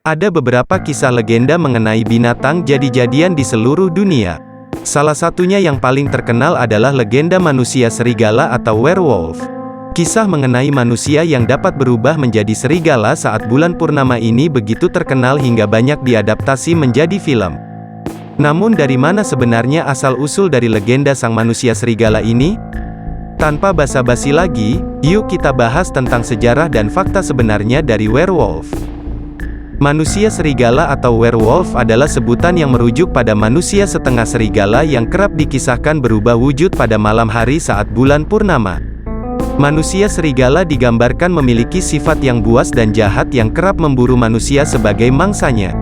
Ada beberapa kisah legenda mengenai binatang jadi-jadian di seluruh dunia. Salah satunya yang paling terkenal adalah legenda manusia serigala atau werewolf. Kisah mengenai manusia yang dapat berubah menjadi serigala saat bulan purnama ini begitu terkenal hingga banyak diadaptasi menjadi film. Namun dari mana sebenarnya asal-usul dari legenda sang manusia serigala ini? Tanpa basa-basi lagi, yuk kita bahas tentang sejarah dan fakta sebenarnya dari werewolf. Manusia serigala atau werewolf adalah sebutan yang merujuk pada manusia setengah serigala yang kerap dikisahkan berubah wujud pada malam hari saat bulan purnama. Manusia serigala digambarkan memiliki sifat yang buas dan jahat yang kerap memburu manusia sebagai mangsanya.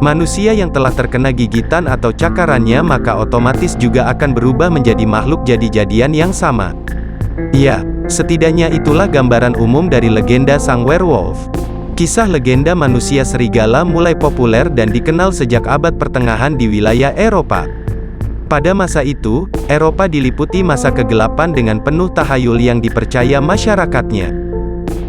Manusia yang telah terkena gigitan atau cakarannya maka otomatis juga akan berubah menjadi makhluk jadi-jadian yang sama. Ya, setidaknya itulah gambaran umum dari legenda sang werewolf. Kisah legenda manusia serigala mulai populer dan dikenal sejak abad pertengahan di wilayah Eropa. Pada masa itu, Eropa diliputi masa kegelapan dengan penuh tahayul yang dipercaya masyarakatnya.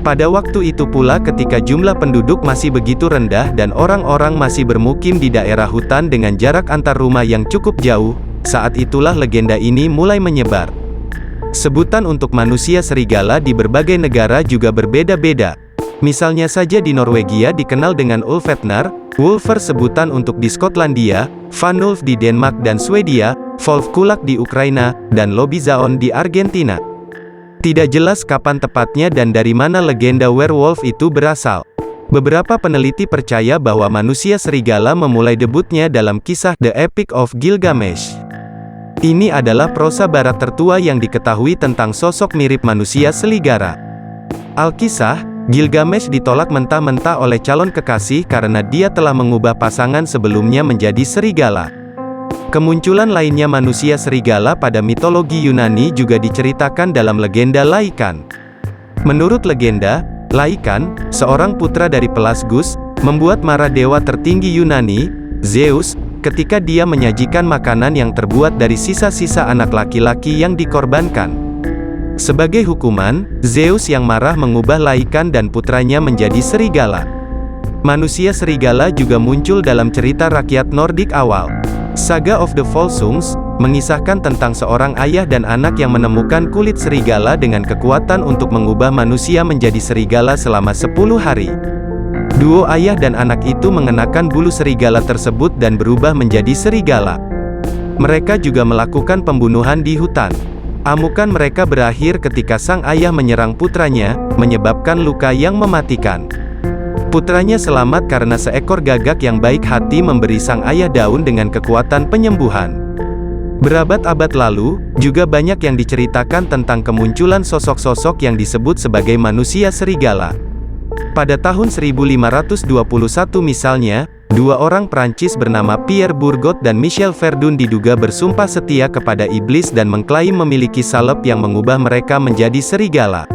Pada waktu itu pula ketika jumlah penduduk masih begitu rendah dan orang-orang masih bermukim di daerah hutan dengan jarak antar rumah yang cukup jauh, saat itulah legenda ini mulai menyebar. Sebutan untuk manusia serigala di berbagai negara juga berbeda-beda. Misalnya saja di Norwegia dikenal dengan Ulfetnar, Wolfer sebutan untuk di Skotlandia, Vanulf di Denmark dan Swedia, Volkulak di Ukraina, dan Lobizaon di Argentina. Tidak jelas kapan tepatnya dan dari mana legenda werewolf itu berasal. Beberapa peneliti percaya bahwa manusia serigala memulai debutnya dalam kisah The Epic of Gilgamesh. Ini adalah prosa barat tertua yang diketahui tentang sosok mirip manusia serigala. Alkisah, Gilgamesh ditolak mentah-mentah oleh calon kekasih karena dia telah mengubah pasangan sebelumnya menjadi serigala. Kemunculan lainnya manusia serigala pada mitologi Yunani juga diceritakan dalam legenda Laikan. Menurut legenda, Laikan, seorang putra dari Pelasgus, membuat marah dewa tertinggi Yunani, Zeus, ketika dia menyajikan makanan yang terbuat dari sisa-sisa anak laki-laki yang dikorbankan. Sebagai hukuman, Zeus yang marah mengubah Laikan dan putranya menjadi serigala. Manusia serigala juga muncul dalam cerita rakyat Nordik awal. Saga of the Volsungs, mengisahkan tentang seorang ayah dan anak yang menemukan kulit serigala dengan kekuatan untuk mengubah manusia menjadi serigala selama 10 hari. Duo ayah dan anak itu mengenakan bulu serigala tersebut dan berubah menjadi serigala. Mereka juga melakukan pembunuhan di hutan. Amukan mereka berakhir ketika sang ayah menyerang putranya, menyebabkan luka yang mematikan. Putranya selamat karena seekor gagak yang baik hati memberi sang ayah daun dengan kekuatan penyembuhan. Berabad-abad lalu, juga banyak yang diceritakan tentang kemunculan sosok-sosok yang disebut sebagai manusia serigala. Pada tahun 1521 misalnya, dua orang Prancis bernama Pierre Bourgot dan Michel Verdun diduga bersumpah setia kepada iblis dan mengklaim memiliki salep yang mengubah mereka menjadi serigala.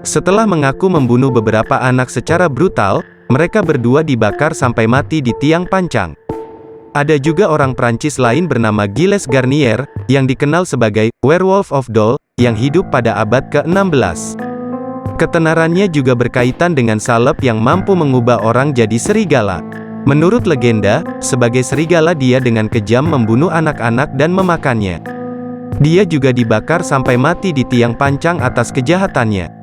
Setelah mengaku membunuh beberapa anak secara brutal, mereka berdua dibakar sampai mati di tiang pancang. Ada juga orang Prancis lain bernama Gilles Garnier, yang dikenal sebagai Werewolf of Dole, yang hidup pada abad ke-16. Ketenarannya juga berkaitan dengan salep yang mampu mengubah orang jadi serigala. Menurut legenda, sebagai serigala dia dengan kejam membunuh anak-anak dan memakannya. Dia juga dibakar sampai mati di tiang pancang atas kejahatannya.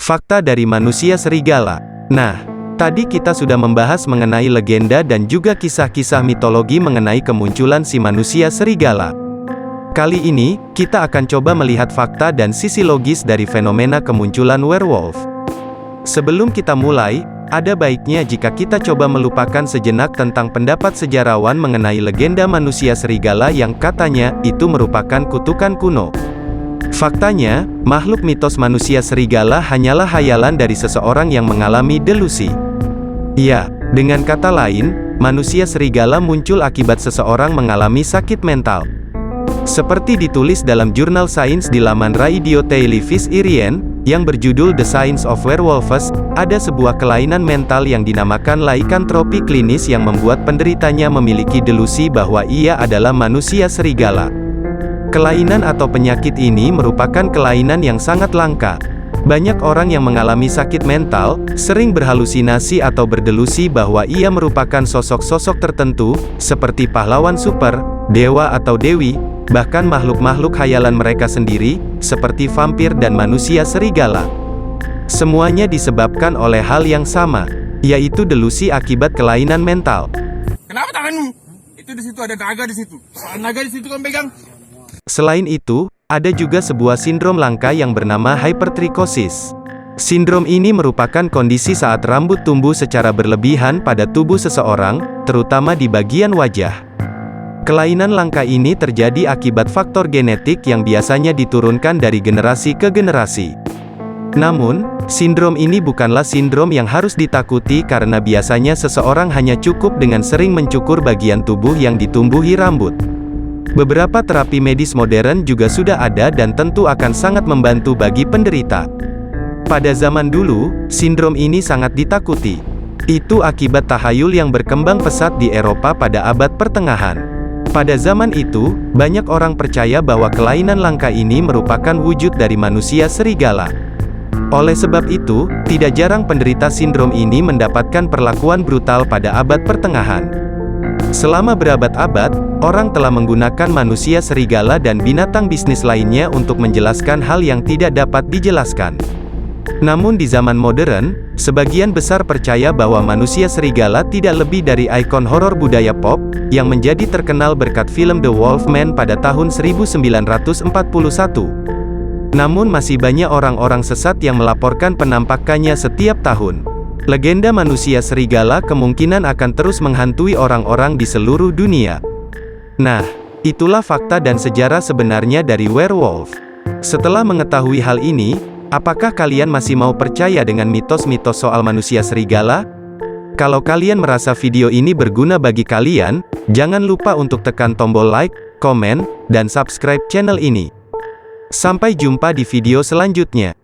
Fakta dari manusia serigala. Nah, tadi kita sudah membahas mengenai legenda dan juga kisah-kisah mitologi mengenai kemunculan si manusia serigala. Kali ini, kita akan coba melihat fakta dan sisi logis dari fenomena kemunculan werewolf. Sebelum kita mulai, ada baiknya jika kita coba melupakan sejenak tentang pendapat sejarawan mengenai legenda manusia serigala yang katanya itu merupakan kutukan kuno. Faktanya, makhluk mitos manusia serigala hanyalah hayalan dari seseorang yang mengalami delusi. Ya, dengan kata lain, manusia serigala muncul akibat seseorang mengalami sakit mental. Seperti ditulis dalam jurnal sains di laman Radio Televis Irien, yang berjudul The Science of Werewolves, ada sebuah kelainan mental yang dinamakan lycanthropy klinis yang membuat penderitanya memiliki delusi bahwa ia adalah manusia serigala. Kelainan atau penyakit ini merupakan kelainan yang sangat langka. Banyak orang yang mengalami sakit mental, sering berhalusinasi atau berdelusi bahwa ia merupakan sosok-sosok tertentu, seperti pahlawan super, dewa atau dewi, bahkan makhluk-makhluk khayalan mereka sendiri, seperti vampir dan manusia serigala. Semuanya disebabkan oleh hal yang sama, yaitu delusi akibat kelainan mental. Kenapa tanganmu? Itu di situ ada naga di situ. Soal naga di situ kan pegang. Selain itu, ada juga sebuah sindrom langka yang bernama hypertrichosis. Sindrom ini merupakan kondisi saat rambut tumbuh secara berlebihan pada tubuh seseorang, terutama di bagian wajah. Kelainan langka ini terjadi akibat faktor genetik yang biasanya diturunkan dari generasi ke generasi. Namun, sindrom ini bukanlah sindrom yang harus ditakuti karena biasanya seseorang hanya cukup dengan sering mencukur bagian tubuh yang ditumbuhi rambut. Beberapa terapi medis modern juga sudah ada dan tentu akan sangat membantu bagi penderita. Pada zaman dulu, sindrom ini sangat ditakuti. Itu akibat tahayul yang berkembang pesat di Eropa pada abad pertengahan. Pada zaman itu, banyak orang percaya bahwa kelainan langka ini merupakan wujud dari manusia serigala. Oleh sebab itu, tidak jarang penderita sindrom ini mendapatkan perlakuan brutal pada abad pertengahan. Selama berabad-abad, orang telah menggunakan manusia serigala dan binatang bisnis lainnya untuk menjelaskan hal yang tidak dapat dijelaskan. Namun di zaman modern, sebagian besar percaya bahwa manusia serigala tidak lebih dari ikon horor budaya pop, yang menjadi terkenal berkat film The Wolfman pada tahun 1941. Namun masih banyak orang-orang sesat yang melaporkan penampakannya setiap tahun. Legenda manusia serigala kemungkinan akan terus menghantui orang-orang di seluruh dunia. Nah, itulah fakta dan sejarah sebenarnya dari werewolf. Setelah mengetahui hal ini, apakah kalian masih mau percaya dengan mitos-mitos soal manusia serigala? Kalau kalian merasa video ini berguna bagi kalian, jangan lupa untuk tekan tombol like, komen, dan subscribe channel ini. Sampai jumpa di video selanjutnya.